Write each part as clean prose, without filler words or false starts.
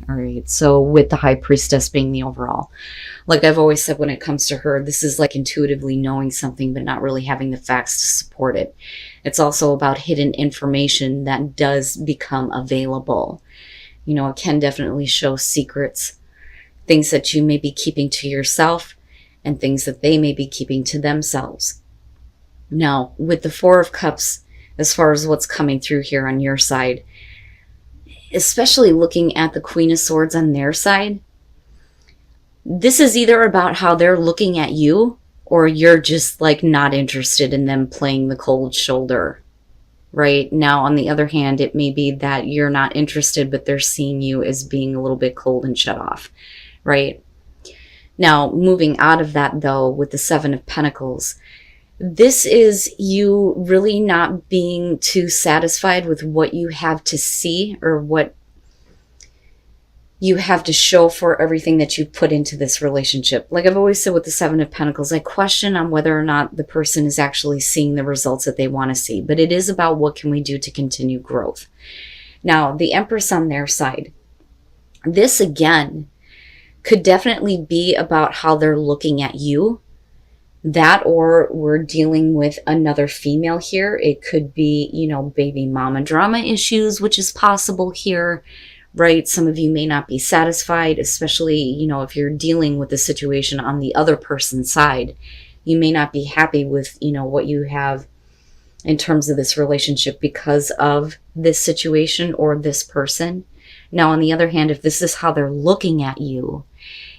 All right. So with the High Priestess being the overall, like I've always said, when it comes to her, this is like intuitively knowing something, but not really having the facts to support it. It's also about hidden information that does become available. It can definitely show secrets, things that you may be keeping to yourself and things that they may be keeping to themselves. Now, with the Four of Cups, as far as what's coming through here on your side, especially looking at the Queen of Swords on their side, this is either about how they're looking at you or you're just like not interested in them playing the cold shoulder. Right now, on the other hand, it may be that you're not interested, but they're seeing you as being a little bit cold and shut off. Right now, moving out of that though, with the Seven of Pentacles, this is you really not being too satisfied with what you have to see or what you have to show for everything that you put into this relationship. Like I've always said with the Seven of Pentacles, I question on whether or not the person is actually seeing the results that they want to see. But it is about what can we do to continue growth. Now, the Empress on their side, this again could definitely be about how they're looking at you. That, or we're dealing with another female here. It could be, baby mama drama issues, which is possible here, right? Some of you may not be satisfied, especially, if you're dealing with the situation on the other person's side. You may not be happy with, what you have in terms of this relationship because of this situation or this person. Now, on the other hand, if this is how they're looking at you,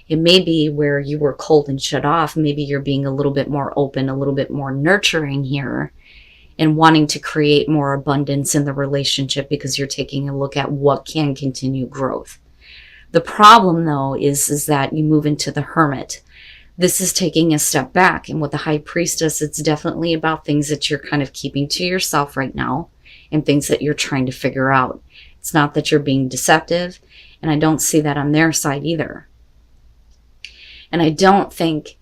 it may be where you were cold and shut off. Maybe you're being a little bit more open, a little bit more nurturing here and wanting to create more abundance in the relationship because you're taking a look at what can continue growth. The problem, though, is that you move into the Hermit. This is taking a step back. And with the High Priestess, it's definitely about things that you're kind of keeping to yourself right now and things that you're trying to figure out. It's not that you're being deceptive, and I don't see that on their side either. And I don't think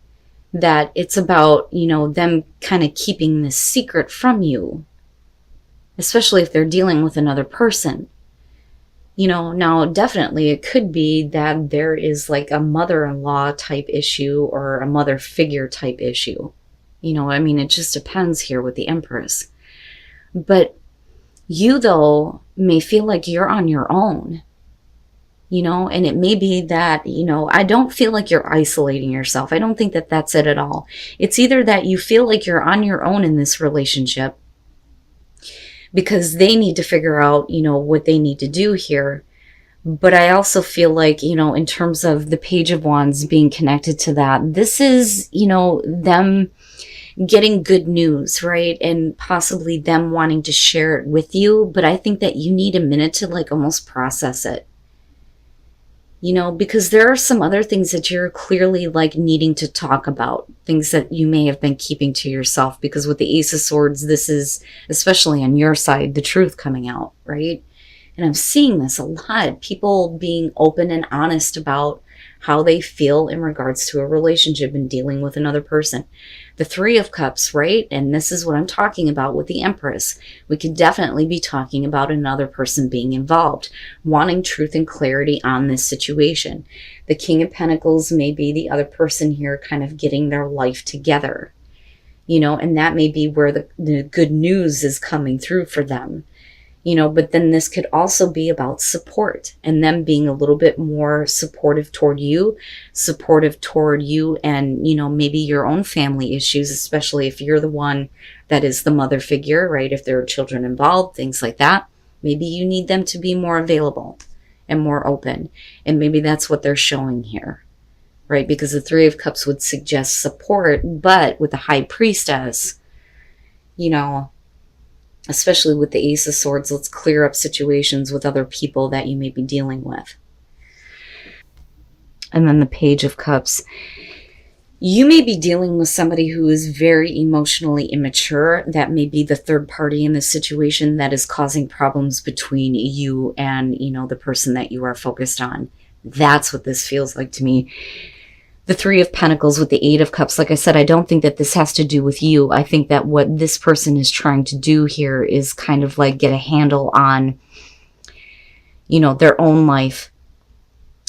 that it's about, them kind of keeping this secret from you, especially if they're dealing with another person. Now definitely it could be that there is like a mother-in-law type issue or a mother figure type issue. It just depends here with the Empress. But you, though, may feel like you're on your own. And it may be that, I don't feel like you're isolating yourself. I don't think that that's it at all. It's either that you feel like you're on your own in this relationship because they need to figure out, what they need to do here. But I also feel like, in terms of the Page of Wands being connected to that, this is, them getting good news, right? And possibly them wanting to share it with you. But I think that you need a minute to like almost process it. Because there are some other things that you're clearly like needing to talk about, things that you may have been keeping to yourself, because with the Ace of Swords, this is, especially on your side, the truth coming out, right? And I'm seeing this a lot, people being open and honest about how they feel in regards to a relationship and dealing with another person. The Three of Cups, right? And this is what I'm talking about with the Empress. We could definitely be talking about another person being involved, wanting truth and clarity on this situation. The King of Pentacles may be the other person here kind of getting their life together, and that may be where the good news is coming through for them. But then this could also be about support and them being a little bit more supportive toward you and, maybe your own family issues, especially if you're the one that is the mother figure, right? If there are children involved, things like that, maybe you need them to be more available and more open. And maybe that's what they're showing here, right? Because the Three of Cups would suggest support, but with the High Priestess, especially with the Ace of Swords, let's clear up situations with other people that you may be dealing with. And then the Page of Cups. You may be dealing with somebody who is very emotionally immature. That may be the third party in this situation that is causing problems between you and, the person that you are focused on. That's what this feels like to me. The Three of Pentacles with the Eight of Cups, like I said, I don't think that this has to do with you. I think that what this person is trying to do here is kind of like get a handle on, their own life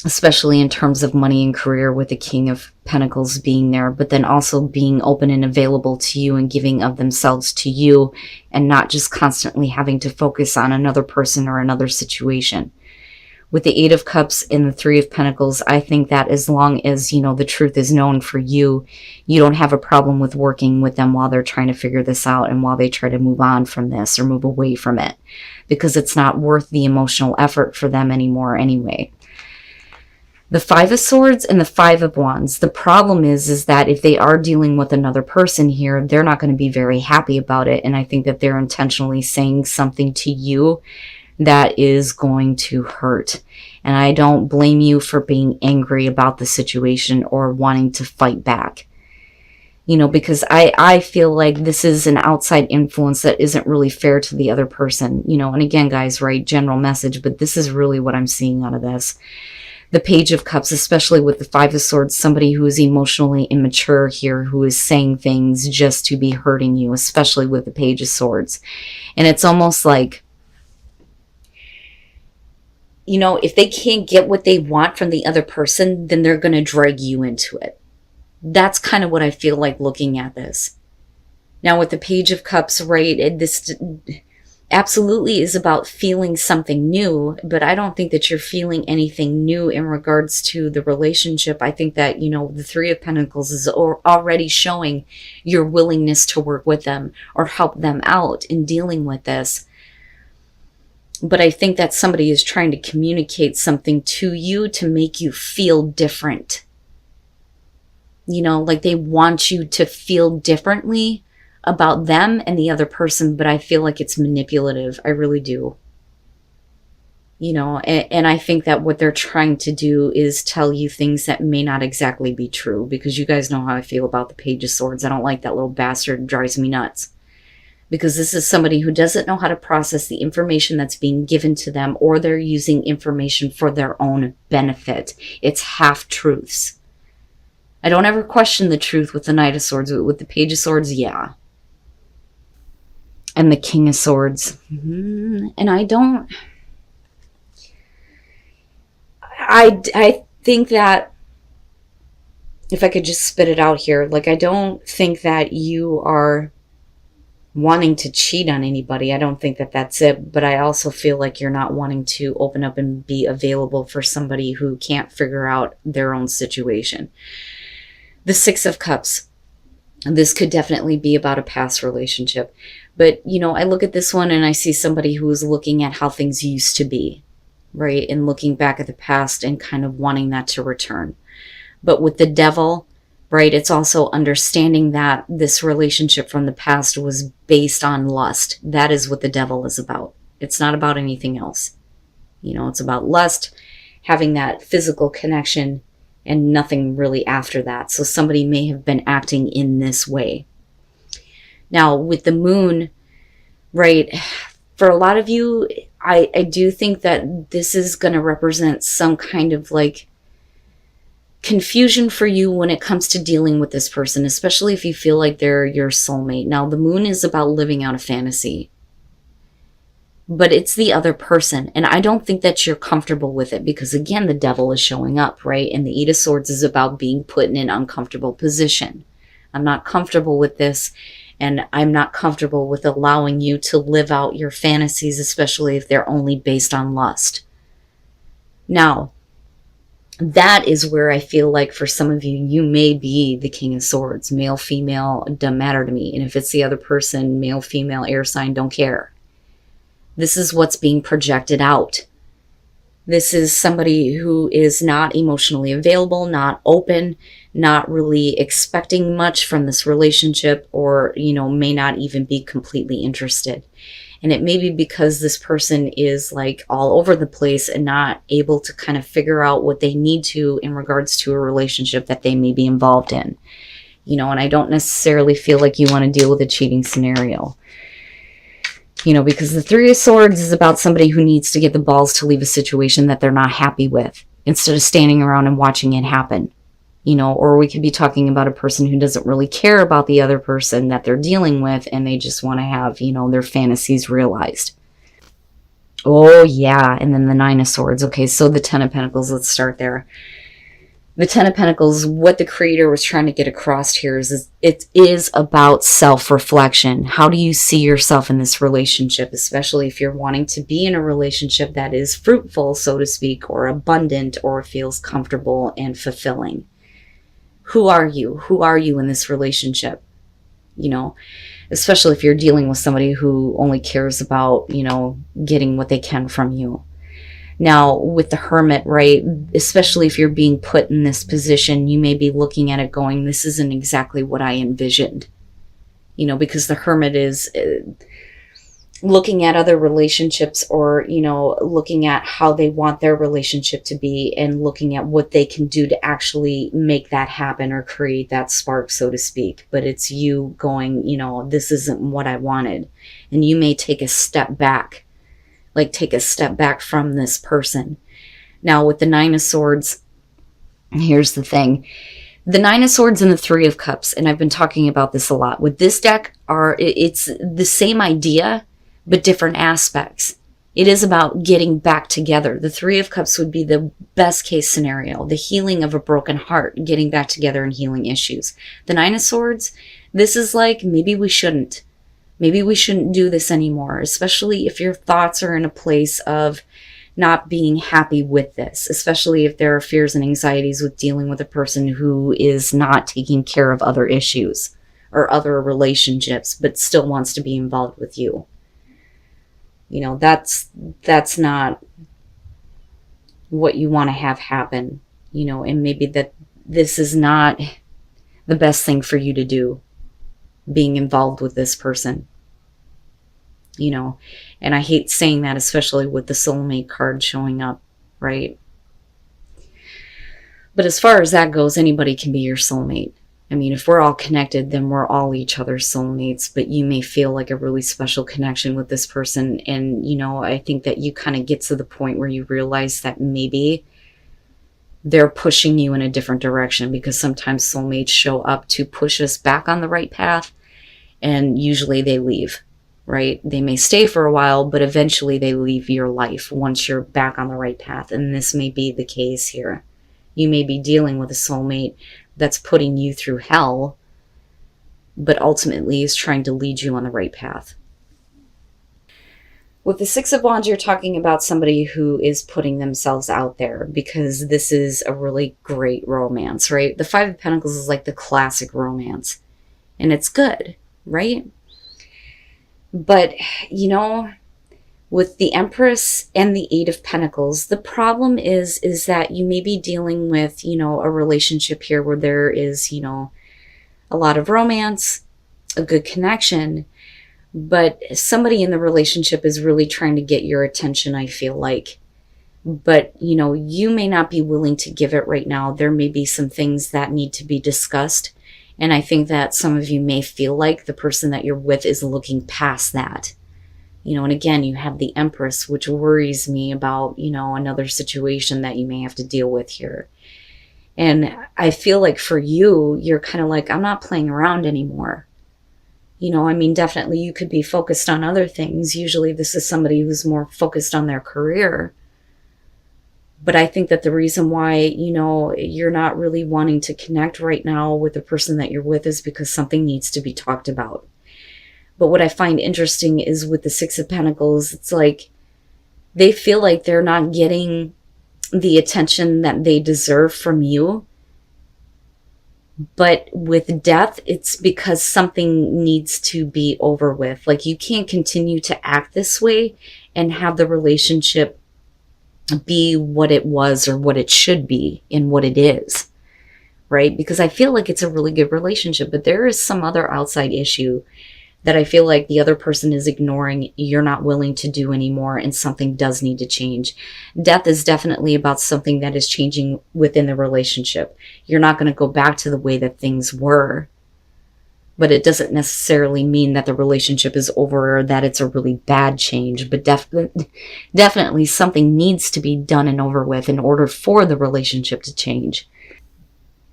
especially in terms of money and career, with the King of Pentacles being there, but then also being open and available to you and giving of themselves to you, and not just constantly having to focus on another person or another situation. With the Eight of Cups and the Three of Pentacles, I think that as long as, you know, the truth is known for you, you don't have a problem with working with them while they're trying to figure this out and while they try to move on from this or move away from it, because it's not worth the emotional effort for them anymore anyway. The Five of Swords and the Five of Wands. The problem is that if they are dealing with another person here, they're not going to be very happy about it. And I think that they're intentionally saying something to you that is going to hurt. And I don't blame you for being angry about the situation or wanting to fight back. You know, because I feel like this is an outside influence that isn't really fair to the other person. You know, and again, guys, right, general message, but this is really what I'm seeing out of this. The Page of Cups, especially with the Five of Swords, somebody who is emotionally immature here, who is saying things just to be hurting you, especially with the Page of Swords. And it's almost like, you know, if they can't get what they want from the other person, then they're going to drag you into it. That's kind of what I feel like looking at this. Now with the Page of Cups, right, this absolutely is about feeling something new, but I don't think that you're feeling anything new in regards to the relationship. I think that, you know, the Three of Pentacles is already showing your willingness to work with them or help them out in dealing with this. But I think that somebody is trying to communicate something to you to make you feel different. You know, like they want you to feel differently about them and the other person, but I feel like it's manipulative. I really do. You know, and I think that what they're trying to do is tell you things that may not exactly be true, because you guys know how I feel about the Page of Swords. I don't like that little bastard. It drives me nuts. Because this is somebody who doesn't know how to process the information that's being given to them, or they're using information for their own benefit. It's half-truths. I don't ever question the truth with the Knight of Swords. With the Page of Swords, yeah. And the King of Swords. And I don't... I think that... If I could just spit it out here. Like, I don't think that you are wanting to cheat on anybody. I don't think that that's it. But I also feel like you're not wanting to open up and be available for somebody who can't figure out their own situation. The Six of Cups. This could definitely be about a past relationship. But, you know, I look at this one and I see somebody who is looking at how things used to be, right? And looking back at the past and kind of wanting that to return. But with the Devil, right, it's also understanding that this relationship from the past was based on lust. That is what the Devil is about. It's not about anything else. You know, it's about lust, having that physical connection, and nothing really after that. So somebody may have been acting in this way. Now, with the Moon, right, for a lot of you, I do think that this is going to represent some kind of like confusion for you when it comes to dealing with this person, especially if you feel like they're your soulmate. Now, the Moon is about living out a fantasy, but it's the other person. And I don't think that you're comfortable with it because, again, the Devil is showing up, right? And the Eight of Swords is about being put in an uncomfortable position. I'm not comfortable with this, and I'm not comfortable with allowing you to live out your fantasies, especially if they're only based on lust. Now, that is where I feel like for some of you, you may be the King of Swords. Male, female, doesn't matter to me. And if it's the other person, male, female, air sign, don't care. This is what's being projected out. This is somebody who is not emotionally available, not open, not really expecting much from this relationship, or, you know, may not even be completely interested. And it may be because this person is like all over the place and not able to kind of figure out what they need to in regards to a relationship that they may be involved in. You know, and I don't necessarily feel like you want to deal with a cheating scenario. You know, because the Three of Swords is about somebody who needs to get the balls to leave a situation that they're not happy with, instead of standing around and watching it happen. You know, or we could be talking about a person who doesn't really care about the other person that they're dealing with, and they just want to have, you know, their fantasies realized. Oh, yeah. And then the Nine of Swords. Okay, so the Ten of Pentacles, let's start there. The Ten of Pentacles, what the creator was trying to get across here is it is about self-reflection. How do you see yourself in this relationship, especially if you're wanting to be in a relationship that is fruitful, so to speak, or abundant, or feels comfortable and fulfilling? Who are you? Who are you in this relationship? You know, especially if you're dealing with somebody who only cares about, you know, getting what they can from you. Now, with the Hermit, right, especially if you're being put in this position, you may be looking at it going, this isn't exactly what I envisioned. You know, because the Hermit is looking at other relationships, or, you know, looking at how they want their relationship to be and looking at what they can do to actually make that happen or create that spark, so to speak. But it's you going, you know, this isn't what I wanted. And you may take a step back. Like, take a step back from this person. Now, with the Nine of Swords, here's the thing. The Nine of Swords and the Three of Cups, and I've been talking about this a lot. With this deck, it's the same idea, but different aspects. It is about getting back together. The Three of Cups would be the best case scenario. The healing of a broken heart, getting back together and healing issues. The Nine of Swords, this is like, maybe we shouldn't. Maybe we shouldn't do this anymore, especially if your thoughts are in a place of not being happy with this, especially if there are fears and anxieties with dealing with a person who is not taking care of other issues or other relationships, but still wants to be involved with you. You know, that's not what you want to have happen, you know, and maybe that this is not the best thing for you to do, being involved with this person, you know. And I hate saying that, especially with the soulmate card showing up, right? But as far as that goes, anybody can be your soulmate. I mean, if we're all connected, then we're all each other's soulmates, but you may feel like a really special connection with this person. And, you know, I think that you kind of get to the point where you realize that maybe they're pushing you in a different direction, because sometimes soulmates show up to push us back on the right path, and usually they leave, right? They may stay for a while, but eventually they leave your life once you're back on the right path. And this may be the case here. You may be dealing with a soulmate that's putting you through hell, but ultimately is trying to lead you on the right path. With the Six of Wands, you're talking about somebody who is putting themselves out there, because this is a really great romance, right? The Five of Pentacles is like the classic romance, and it's good, right? But, you know, with the Empress and the Eight of Pentacles, the problem is that you may be dealing with, you know, a relationship here where there is, you know, a lot of romance, a good connection, but somebody in the relationship is really trying to get your attention, I feel like. But, you know, you may not be willing to give it right now. There may be some things that need to be discussed. And I think that some of you may feel like the person that you're with is looking past that. You know, and again, you have the Empress, which worries me about, you know, another situation that you may have to deal with here. And I feel like for you, you're kind of like, I'm not playing around anymore. You know, I mean, definitely you could be focused on other things. Usually this is somebody who's more focused on their career. But I think that the reason why, you know, you're not really wanting to connect right now with the person that you're with is because something needs to be talked about. But what I find interesting is with the Six of Pentacles, it's like they feel like they're not getting the attention that they deserve from you. But with Death, it's because something needs to be over with. Like, you can't continue to act this way and have the relationship be what it was or what it should be and what it is, right? Because I feel like it's a really good relationship, but there is some other outside issue that I feel like the other person is ignoring, you're not willing to do anymore, and something does need to change. Death is definitely about something that is changing within the relationship. You're not going to go back to the way that things were, but it doesn't necessarily mean that the relationship is over or that it's a really bad change. But definitely something needs to be done and over with in order for the relationship to change.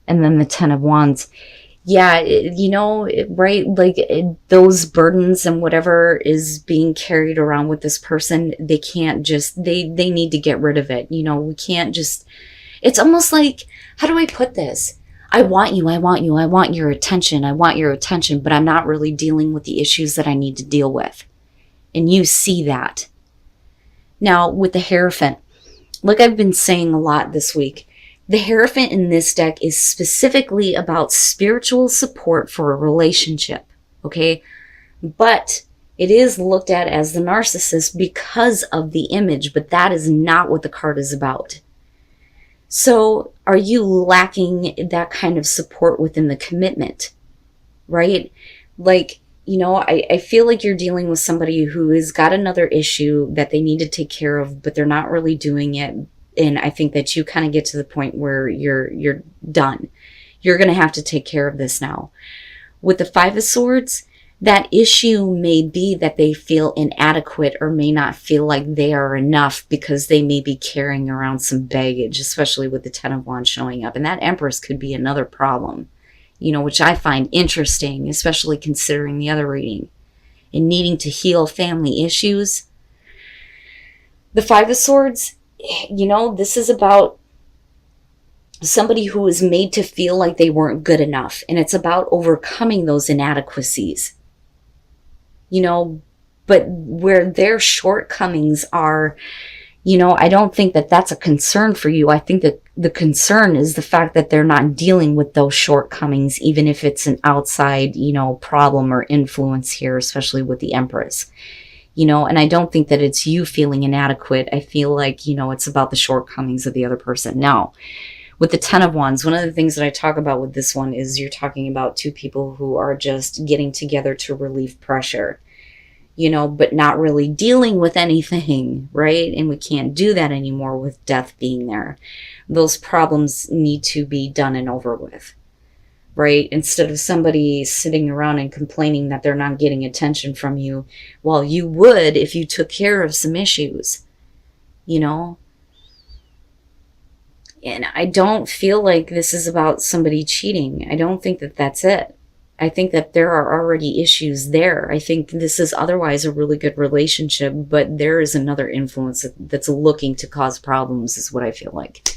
And then the Ten of Wands. yeah, right? Like those burdens and whatever is being carried around with this person, they can't just, they need to get rid of it. We can't just, it's almost like, how do I put this? I want you, I want you, I want your attention, I want your attention, but I'm not really dealing with the issues that I need to deal with. And you see that. Now, with the Hierophant, like I've been saying a lot this week, the Hierophant in this deck is specifically about spiritual support for a relationship, okay? But it is looked at as the narcissist because of the image, but that is not what the card is about. So are you lacking that kind of support within the commitment, right? Like, I feel like you're dealing with somebody who has got another issue that they need to take care of, but they're not really doing it. And I think that you kind of get to the point where you're done. You're going to have to take care of this now. With the Five of Swords, that issue may be that they feel inadequate or may not feel like they are enough because they may be carrying around some baggage, especially with the Ten of Wands showing up. And that Empress could be another problem, which I find interesting, especially considering the other reading. And needing to heal family issues. The Five of Swords, this is about somebody who was made to feel like they weren't good enough. And it's about overcoming those inadequacies. But where their shortcomings are, I don't think that that's a concern for you. I think that the concern is the fact that they're not dealing with those shortcomings, even if it's an outside, problem or influence here, especially with the Empress. And I don't think that it's you feeling inadequate. I feel like, it's about the shortcomings of the other person. Now, with the Ten of Wands, one of the things that I talk about with this one is you're talking about two people who are just getting together to relieve pressure, but not really dealing with anything, right? And we can't do that anymore with death being there. Those problems need to be done and over with, right? Instead of somebody sitting around and complaining that they're not getting attention from you, well, you would if you took care of some issues, And I don't feel like this is about somebody cheating. I don't think that that's it. I think that there are already issues there. I think this is otherwise a really good relationship, but there is another influence that's looking to cause problems, is what I feel like.